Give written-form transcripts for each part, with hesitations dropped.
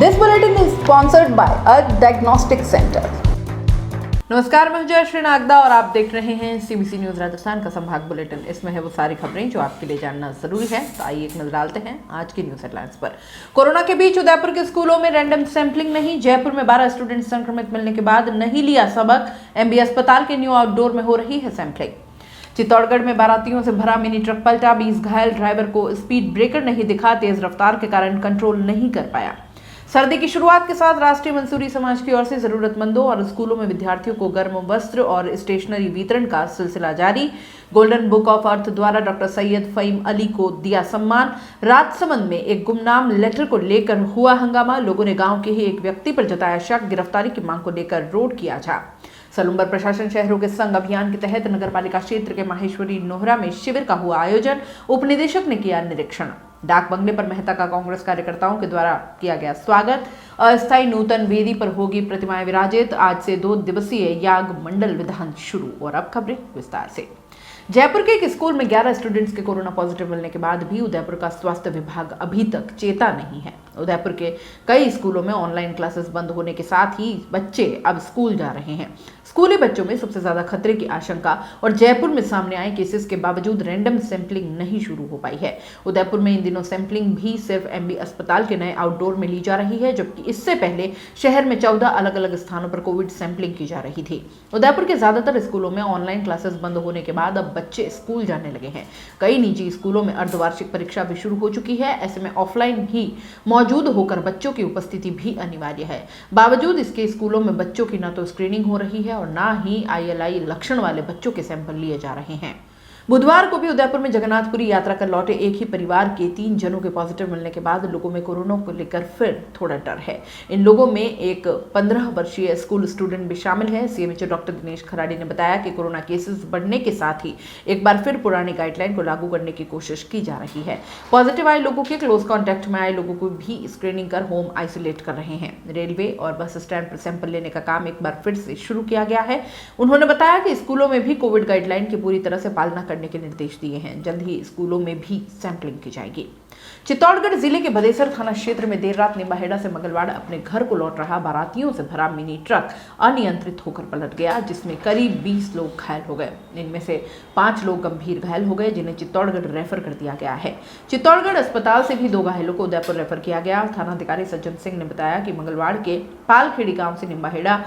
This bulletin is sponsored by a diagnostic center. नमस्कार, मैं जयश्री नागदा और आप देख रहे हैं सीबीसी न्यूज राजस्थान का संभाग बुलेटिन। इसमें है वो सारी खबरें जो आपके लिए जानना जरूरी है। तो आइए एक नजर डालते हैं आज की न्यूज हेडलाइंस पर। कोरोना के बीच उदयपुर के स्कूलों में रैंडम सैंपलिंग नहीं। जयपुर में 12 स्टूडेंट संक्रमित मिलने के बाद नहीं लिया सबक। एमबी अस्पताल के न्यू आउटडोर में हो रही है सैंपलिंग। चित्तौड़गढ़ में बारातियों से भरा मिनी ट्रक पलटा, 20 घायल। ड्राइवर को स्पीड ब्रेकर नहीं दिखा, तेज रफ्तार के कारण कंट्रोल नहीं कर पाया। सर्दी की शुरुआत के साथ राष्ट्रीय मंसूरी समाज की ओर से जरूरतमंदों और स्कूलों में विद्यार्थियों को गर्म वस्त्र और स्टेशनरी वितरण का सिलसिला जारी। गोल्डन बुक ऑफ अर्थ द्वारा डॉक्टर सैयद फहीम अली को दिया सम्मान। राजसमंद में एक गुमनाम लेटर को लेकर हुआ हंगामा। लोगों ने गांव के ही एक व्यक्ति पर जताया शक। गिरफ्तारी की मांग को लेकर रोड किया जा। सलूम्बर प्रशासन शहरों के संग अभियान के तहत नगरपालिका क्षेत्र के माहेश्वरी नोहरा में शिविर का हुआ आयोजन। उपनिदेशक ने किया निरीक्षण। डाक बंगले पर मेहता का कांग्रेस कार्यकर्ताओं के द्वारा किया गया स्वागत। अस्थायी नूतन वेदी पर होगी प्रतिमाएं विराजित। आज से 2 दिवसीय याग मंडल विधान शुरू। और अब खबरें विस्तार से। जयपुर के एक स्कूल में 11 स्टूडेंट्स के कोरोना पॉजिटिव मिलने के बाद भी उदयपुर का स्वास्थ्य विभाग अभी तक चेता नहीं है। उदयपुर के कई स्कूलों में ऑनलाइन क्लासेस बंद होने के साथ ही बच्चे अब स्कूल जा रहे हैं। स्कूली बच्चों में सबसे ज्यादा खतरे की आशंका और जयपुर में सामने आए केसेस के बावजूद रैंडम सैंपलिंग नहीं शुरू हो पाई है। उदयपुर में इन दिनों सैंपलिंग भी सिर्फ एमबी अस्पताल के नए आउटडोर में ली जा रही है, जबकि इससे पहले शहर में 14 अलग अलग स्थानों पर कोविड सैंपलिंग की जा रही थी। उदयपुर के ज्यादातर स्कूलों में ऑनलाइन क्लासेस बंद होने के बाद अब बच्चे स्कूल जाने लगे हैं। कई निजी स्कूलों में अर्धवार्षिक परीक्षा भी शुरू हो चुकी है। ऐसे में ऑफलाइन भी मौजूद होकर बच्चों की उपस्थिति भी अनिवार्य है। बावजूद इसके स्कूलों में बच्चों की न तो स्क्रीनिंग हो रही है और न ही ILI लक्षण वाले बच्चों के सैंपल लिए जा रहे हैं। बुधवार को भी उदयपुर में जगन्नाथपुरी यात्रा कर लौटे एक ही परिवार के 3 जनों के पॉजिटिव मिलने के बाद लोगों में कोरोना को लेकर फिर थोड़ा डर है। इन लोगों में एक 15 वर्षीय स्कूल स्टूडेंट भी शामिल है। सीएमएचओ डॉक्टर दिनेश खराड़ी ने बताया कि कोरोना केसेस बढ़ने के साथ ही एक बार फिर पुरानी गाइडलाइन को लागू करने की कोशिश की जा रही है। पॉजिटिव आए लोगों के क्लोज कॉन्टैक्ट में आए लोगों को भी स्क्रीनिंग कर होम आइसोलेट कर रहे हैं। रेलवे और बस स्टैंड पर सैंपल लेने का काम एक बार फिर से शुरू किया गया है। उन्होंने बताया कि स्कूलों में भी कोविड गाइडलाइन की पूरी तरह से पालना करने के निर्देश दिए हैं। जल्द ही स्कूलों में भी सैंपलिंग की जाएगी। चित्तौड़गढ़ जिले के भदेसर थाना क्षेत्र में देर रात निम्बाहेड़ा से मंगलवार अपने घर को लौट रहा बारातियों से भरा मिनी ट्रक अनियंत्रित होकर पलट गया, जिसमें करीब 20 लोग घायल हो गए। इनमें से 5 लोग गंभीर घायल हो गए, जिन्हें चित्तौड़गढ़ रेफर कर दिया गया है। चित्तौड़गढ़ अस्पताल से भी 2 घायलों को उदयपुर रेफर किया गया। थानाधिकारी सज्जन सिंह ने बताया कि मंगलवार के पालखेड़ी गांव से निम्बाहेड़ा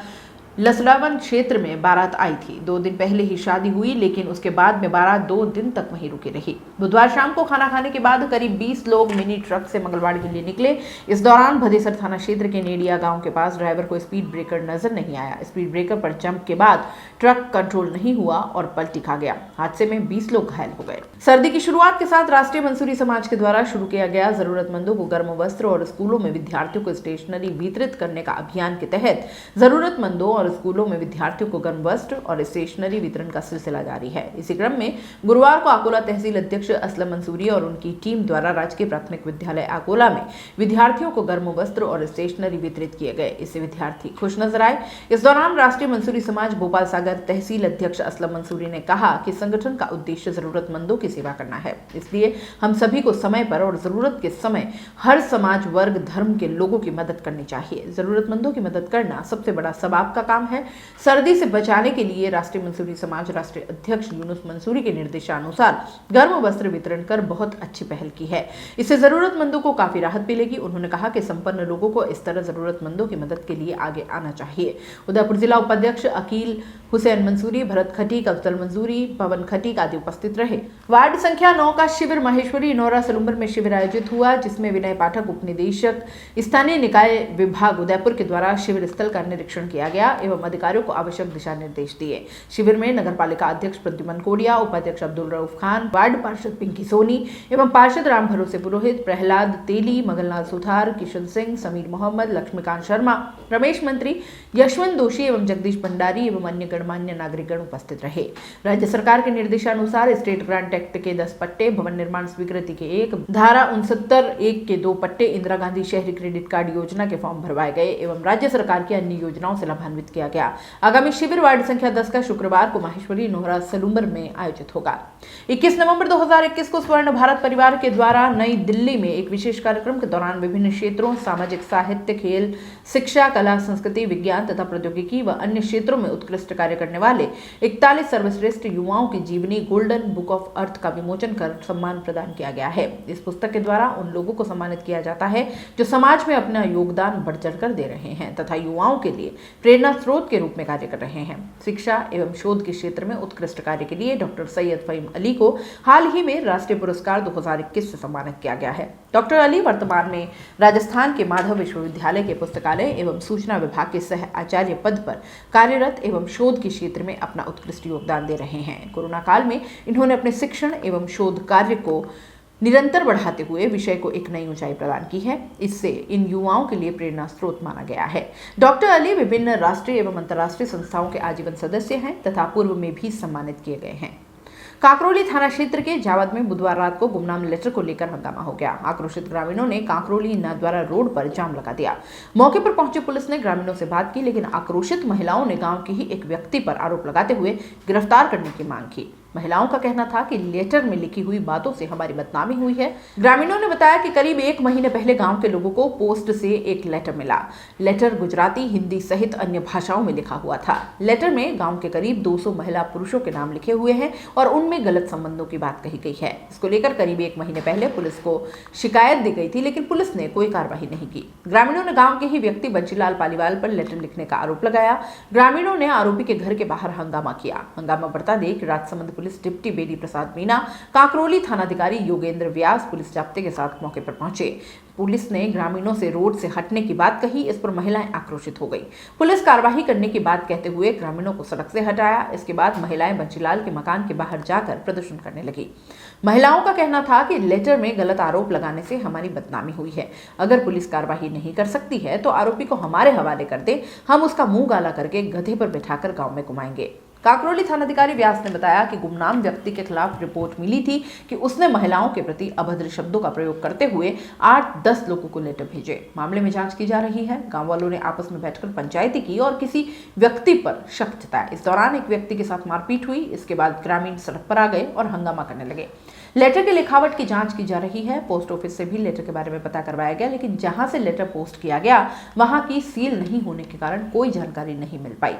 लसड़ावन क्षेत्र में बारात आई थी। 2 दिन पहले ही शादी हुई, लेकिन उसके बाद में बारात 2 दिन तक वहीं रुकी रही। बुधवार शाम को खाना खाने के बाद करीब 20 लोग मिनी ट्रक से मंगलवार के लिए निकले। इस दौरान भदेसर थाना क्षेत्र के नेडिया गांव के पास ड्राइवर को स्पीड ब्रेकर नजर नहीं आया। स्पीड ब्रेकर पर जंप के बाद ट्रक कंट्रोल नहीं हुआ और पलटी खा गया। हादसे में 20 लोग घायल हो गए। सर्दी की शुरुआत के साथ राष्ट्रीय मंसूरी समाज के द्वारा शुरू किया गया जरूरतमंदों को गर्म वस्त्र और स्कूलों में विद्यार्थियों को स्टेशनरी वितरित करने का अभियान के तहत जरूरतमंदों और स्कूलों में विद्यार्थियों को गर्म वस्त्र और स्टेशनरी वितरण का सिलसिला जारी है। इसी क्रम में गुरुवार को अकोला तहसील अध्यक्ष असलम मंसूरी और उनकी टीम द्वारा राजकीय प्राथमिक विद्यालय अकोला में विद्यार्थियों को गर्म वस्त्र और स्टेशनरी वितरित किए गए। इससे विद्यार्थी खुश नजर आए। इस दौरान राष्ट्रीय मंसूरी समाज भोपाल सागर तहसील अध्यक्ष असलम मंसूरी ने कहा कि संगठन का उद्देश्य जरूरतमंदों की सेवा करना है, इसलिए हम सभी को समय पर और जरूरत के समय हर समाज वर्ग धर्म के लोगों की मदद करनी चाहिए। जरूरतमंदों की मदद करना सबसे बड़ा सवाब का काम है। सर्दी से बचाने के लिए राष्ट्रीय मंसूरी समाज राष्ट्रीय अध्यक्ष यूनुस मंसूरी के निर्देशानुसार गर्म वस्त्र वितरण कर बहुत अच्छी पहल की है। इससे जरूरतमंदों को काफी राहत मिलेगी। उन्होंने कहा कि संपन्न लोगों को इस तरह जरूरतमंदों की मदद के लिए आगे आना चाहिए। उदयपुर जिला उपाध्यक्ष अकील हुसैन मंसूरी, भरत खटीक, अफजल मंसूरी, पवन खटीक आदि उपस्थित रहे। वार्ड संख्या 9 का शिविर माहेश्वरी नोहरा सलूम्बर में शिविर आयोजित हुआ, जिसमें विनय पाठक उपनिदेशक स्थानीय निकाय विभाग उदयपुर के द्वारा शिविर स्थल का निरीक्षण किया गया एवं अधिकारियों को आवश्यक दिशा निर्देश दिए। शिविर में नगर पालिका अध्यक्ष प्रद्युमन कोडिया, उपाध्यक्ष अब्दुल रऊफ खान, वार्ड पार्षद पिंकी सोनी एवं पार्षद राम भरोसे पुरोहित, प्रहलाद तेली, मगलनाथ सुथार, किशन सिंह, समीर मोहम्मद, लक्ष्मीकांत शर्मा, रमेश मंत्री, यशवंत दोषी एवं जगदीश भंडारी एवं अन्य गणमान्य नागरिकगण उपस्थित रहे। राज्य सरकार के निर्देशानुसार स्टेट ग्रांट एक्ट के 10 पट्टे, भवन निर्माण स्वीकृति के 1, धारा 69(1) के 2 पट्टे, इंदिरा गांधी शहरी क्रेडिट कार्ड योजना के फॉर्म भरवाए गए एवं राज्य सरकार की अन्य योजनाओं से लाभान्वित आयोजित किया गया। आगामी शिविर वार्ड संख्या 10 का शुक्रवार को माहेश्वरी नोहरा सलूम्बर में आयोजित होगा। 21 नवंबर 2021 को स्वर्ण भारत परिवार के द्वारा नई दिल्ली में एक विशेष कार्यक्रम के दौरान विभिन्न क्षेत्रों सामाजिक, साहित्य, खेल, शिक्षा, कला, संस्कृति, विज्ञान तथा प्रौद्योगिकी व अन्य क्षेत्रों में उत्कृष्ट कार्य करने वाले 41 सर्वश्रेष्ठ युवाओं की जीवनी गोल्डन बुक ऑफ अर्थ का विमोचन कर सम्मान प्रदान किया गया है। इस पुस्तक के द्वारा उन लोगों को सम्मानित किया जाता है जो समाज में अपना योगदान बढ़ चढ़कर दे रहे हैं तथा युवाओं के लिए प्रेरणा स्रोत के रूप में कार्य कर रहे हैं। शिक्षा एवं शोध के क्षेत्र में उत्कृष्ट कार्य के लिए डॉक्टर सैयद फहीम अली को हाल ही में राष्ट्रीय पुरस्कार 2021 से सम्मानित किया गया है। डॉक्टर अली वर्तमान में राजस्थान के माधव विश्वविद्यालय के पुस्तकालय एवं सूचना विभाग के सह आचार्य पद पर कार्यरत एवं शोध के क्षेत्र में अपना उत्कृष्ट योगदान दे रहे हैं। कोरोना काल में इन्होंने अपने शिक्षण एवं शोध कार्य को निरंतर बढ़ाते हुए विषय को एक नई ऊंचाई प्रदान की है। इससे इन युवाओं के लिए प्रेरणा स्रोत माना गया है। डॉक्टर अली विभिन्न राष्ट्रीय एवं अंतर्राष्ट्रीय संस्थाओं के आजीवन सदस्य हैं तथा पूर्व में भी सम्मानित किए गए हैं। कांकरोली थाना क्षेत्र के जावद में बुधवार रात को गुमनाम लेटर को लेकर हंगामा हो गया। आक्रोशित ग्रामीणों ने कांकरोली नाथद्वारा रोड पर जाम लगा दिया। मौके पर पहुंचे पुलिस ने ग्रामीणों से बात की, लेकिन आक्रोशित महिलाओं ने गांव के ही एक व्यक्ति पर आरोप लगाते हुए गिरफ्तार करने की मांग की। महिलाओं का कहना था कि लेटर में लिखी हुई बातों से हमारी बदनामी हुई है। ग्रामीणों ने बताया कि करीब 1 महीने पहले गांव के लोगों को पोस्ट से एक लेटर मिला। लेटर गुजराती, हिंदी सहित अन्य भाषाओं में लिखा हुआ था। लेटर में गांव के करीब 200 महिला पुरुषों के नाम लिखे हुए हैं और उनमें गलत संबंधों की बात कही गई है। इसको लेकर करीब 1 महीने पहले पुलिस को शिकायत दी गई थी, लेकिन पुलिस ने कोई कार्रवाई नहीं की। ग्रामीणों ने गाँव के ही व्यक्ति बंशीलाल पालीवाल पर लेटर लिखने का आरोप लगाया। ग्रामीणों ने आरोपी के घर के बाहर हंगामा किया। हंगामा बढ़ता देख राजसमंद पुलिस डिप्टी बेदी प्रसाद मीना, कांकरोली थानाधिकारी योगेंद्र व्यास पुलिस जाब्ते के साथ मौके पर पहुंचे। पुलिस ने ग्रामीणों से रोड से हटने की बात कही। इस पर महिलाएं आक्रोशित हो गई। पुलिस कार्रवाई करने की बात कहते हुए ग्रामीणों को सड़क से हटाया। इसके बाद महिलाएं बंशीलाल के मकान के बाहर जाकर प्रदर्शन करने लगी। महिलाओं का कहना था कि लेटर में गलत आरोप लगाने से हमारी बदनामी हुई है। अगर पुलिस कार्रवाई नहीं कर सकती है तो आरोपी को हमारे हवाले कर दे, हम उसका मुंह गाला करके गधे पर बिठाकर गांव में घुमाएंगे। कांकरोली थानाधिकारी व्यास ने बताया कि गुमनाम व्यक्ति के खिलाफ रिपोर्ट मिली थी कि उसने महिलाओं के प्रति अभद्र शब्दों का प्रयोग करते हुए 8-10 लोगों को लेटर भेजे। मामले में जांच की जा रही है। गांव वालों ने आपस में बैठकर पंचायती की और किसी व्यक्ति पर शक जताया। इस दौरान एक व्यक्ति के साथ मारपीट हुई। इसके बाद ग्रामीण सड़क पर आ गए और हंगामा करने लगे। लेटर के लिखावट की जांच की जा रही है। पोस्ट ऑफिस से भी लेटर के बारे में पता करवाया गया, लेकिन जहां से लेटर पोस्ट किया गया वहां की सील नहीं होने के कारण कोई जानकारी नहीं मिल पाई।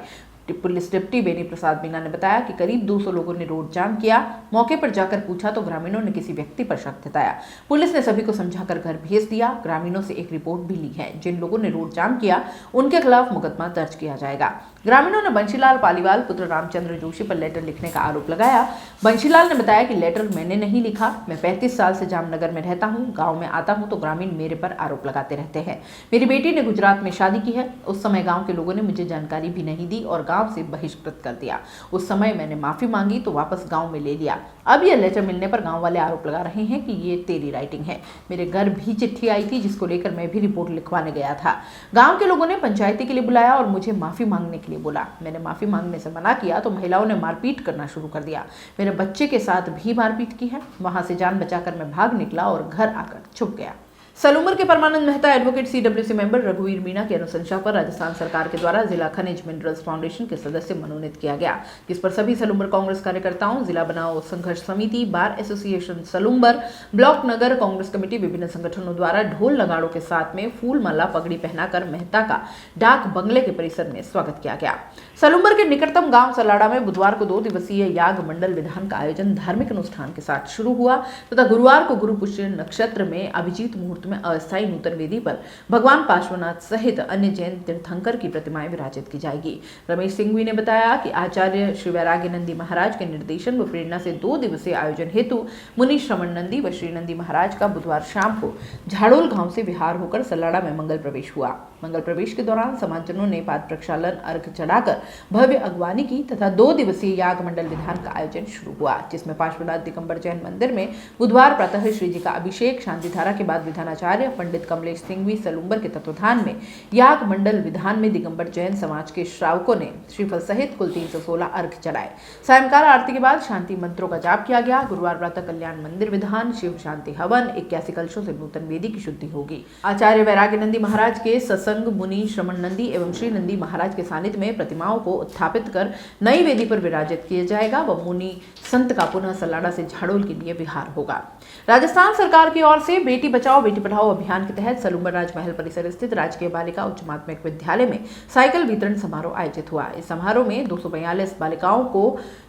पुलिस डिप्टी बेनी प्रसाद मीना ने बताया कि करीब 200 लोगों ने रोड जाम किया। मौके पर जाकर पूछा तो ग्रामीणों ने किसी व्यक्ति पर शक जताया। पुलिस ने सभी को समझाकर घर भेज दिया। ग्रामीणों से एक रिपोर्ट भी ली है। जिन लोगों ने रोड जाम किया उनके खिलाफ मुकदमा दर्ज किया जाएगा। ग्रामीणों ने बंशीलाल पालीवाल पुत्र रामचंद्र जोशी पर लेटर लिखने का आरोप लगाया। बंशीलाल ने बताया कि लेटर मैंने नहीं लिखा। मैं 35 साल से जामनगर में रहता हूँ। गाँव में आता हूँ तो ग्रामीण मेरे पर आरोप लगाते रहते हैं। मेरी बेटी ने गुजरात में शादी की है। उस समय गाँव के लोगों ने मुझे जानकारी भी नहीं दी और गाँव से बहिष्कृत कर दिया। उस समय मैंने माफी मांगी तो वापस गांव में ले लिया। अब यह लेटर मिलने पर गांव वाले आरोप लगा रहे हैं कि ये तेरी राइटिंग है। मेरे घर भी चिट्ठी आई थी जिसको लेकर मैं भी रिपोर्ट लिखवाने गया था। गांव के लोगों ने पंचायती के लिए बुलाया और मुझे माफी मांगने के लिए बोला। मैंने माफी मांगने से मना किया तो महिलाओं ने मारपीट करना शुरू कर दिया। मेरे बच्चे के साथ भी मारपीट की है। वहां से जान बचाकर मैं भाग निकला और घर आकर छुप गया। सलूम्बर के परमानंद मेहता एडवोकेट CWC मेंबर रघुवीर मीणा की अनुशंसा पर राजस्थान सरकार के द्वारा जिला खनिज मिनरल्स फाउंडेशन के सदस्य मनोनीत किया गया, जिस पर सभी सलूम्बर कांग्रेस कार्यकर्ताओं, जिला बनाओ संघर्ष समिति, बार एसोसिएशन सलूम्बर, ब्लॉक नगर कांग्रेस कमेटी, विभिन्न संगठनों द्वारा ढोल नगाड़ों के साथ में फूल माला पगड़ी पहनाकर मेहता का डाक बंगले के परिसर में स्वागत किया गया। सलूम्बर के निकटतम गांव सलाड़ा में बुधवार को 2 दिवसीय याग मंडल विधान का आयोजन धार्मिक अनुष्ठान के साथ शुरू हुआ तथा गुरुवार को गुरु पुष्य नक्षत्र में अभिजीत मुहूर्त में अस्थायी नूतन वेदी पर भगवान पार्श्वनाथ सहित अन्य जैन तीर्थंकर की प्रतिमाएं विराजित की जाएगी। रमेश सिंघवी ने बताया कि आचार्य श्री वैराग्य नंदी महाराज के निर्देशन व प्रेरणा से 2 दिवसीय आयोजन हेतु मुनि श्रवण नंदी व श्री नंदी महाराज का बुधवार शाम को झाड़ोल गांव से विहार होकर सलाड़ा में मंगल प्रवेश हुआ। मंगल प्रवेश के दौरान समाजजनों ने पाद प्रक्षालन अर्घ चढ़ाकर भव्य अगवानी की तथा 2 दिवसीय याग मंडल विधान का आयोजन शुरू हुआ, जिसमें पार्श्वनाथ दिगंबर जैन मंदिर में बुधवार प्रातः श्री जी का अभिषेक, शांति धारा के बाद विधान प्रधानाचार्य पंडित कमलेश सिंघवी सलूम्बर के तत्वाधान में याग मंडल विधान में दिगंबर जैन समाज के श्रावकों ने श्रीफल सहित कुल 316 अर्घ चढ़ाए। सायंकाल आरती के बाद शांति मंत्रों का जाप किया गया। गुरुवार प्रातः कल्याण मंदिर विधान शिव शांति हवन 81 कलशों से नूतन वेदी की शुद्धि होगी। आचार्य वैराग्य नंदी महाराज के सत्संग मुनि श्रमण नंदी एवं श्री नंदी महाराज के सानिध्य में प्रतिमाओं को उत्थापित कर नई वेदी पर विराजित किया जाएगा व मुनि संत का पुनः सलाड़ा से झाड़ोल के लिए विहार होगा। राजस्थान सरकार की ओर से बेटी बचाओ बेटी पढ़ाओ अभियान के तहत सलूम्बर राजमहल परिसर स्थित राजकीय बालिका उच्च माध्यमिक विद्यालय में साइकिल वितरण समारोह आयोजित हुआ। इस समारोह में 242 बालिकाओं को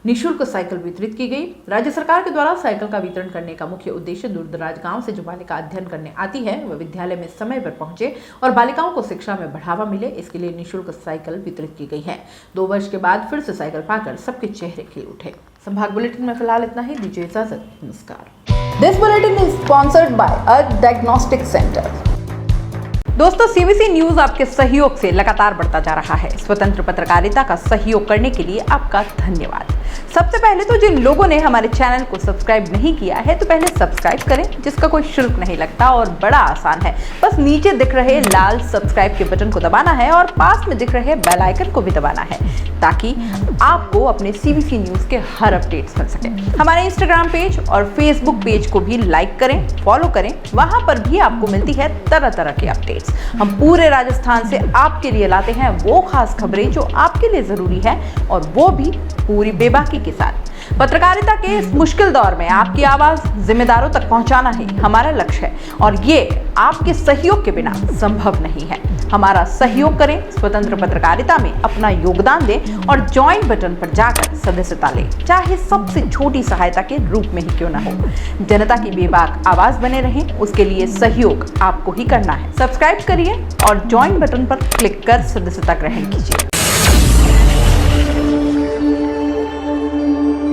निःशुल्क साइकिल वितरित की गई। राज्य सरकार के द्वारा साइकिल का वितरण करने का मुख्य उद्देश्य दूरदराज गांव से जो बालिका अध्ययन करने आती है वह विद्यालय में समय पर पहुंचे और बालिकाओं को शिक्षा में बढ़ावा मिले, इसके लिए निःशुल्क साइकिल वितरित की गई है। 2 वर्ष के बाद फिर से साइकिल पाकर सबके चेहरे खिल उठे। संभाग बुलेटिन में फिलहाल इतना ही। दीजिए इजाजत, नमस्कार। This bulletin is sponsored by a diagnostic centre. दोस्तों, सीबीसी न्यूज आपके सहयोग से लगातार बढ़ता जा रहा है। स्वतंत्र पत्रकारिता का सहयोग करने के लिए आपका धन्यवाद। सबसे पहले तो जिन लोगों ने हमारे चैनल को सब्सक्राइब नहीं किया है तो पहले सब्सक्राइब करें, जिसका कोई शुल्क नहीं लगता और बड़ा आसान है। बस नीचे दिख रहे लाल सब्सक्राइब के बटन को दबाना है और पास में दिख रहे बेल आइकन को भी दबाना है ताकि आपको अपने सीबीसी न्यूज के हर अपडेट्स मिल सके। हमारे इंस्टाग्राम पेज और फेसबुक पेज को भी लाइक करें, फॉलो करें, वहां पर भी आपको मिलती है तरह तरह की अपडेट्स। हम पूरे राजस्थान से आपके लिए लाते हैं वो खास खबरें जो आपके लिए जरूरी है और वो भी पूरी बेबाकी के साथ। पत्रकारिता के इस मुश्किल दौर में आपकी आवाज जिम्मेदारों तक पहुंचाना ही हमारा लक्ष्य है और ये आपके सहयोग के बिना संभव नहीं है। हमारा सहयोग करें, स्वतंत्र पत्रकारिता में अपना योगदान दें और ज्वाइन बटन पर जाकर सदस्यता लें, चाहे सबसे छोटी सहायता के रूप में ही क्यों ना हो। जनता की बेबाक आवाज बने रहें, उसके लिए सहयोग आपको ही करना है। सब्सक्राइब करिए और ज्वाइन बटन पर क्लिक कर सदस्यता ग्रहण कीजिए।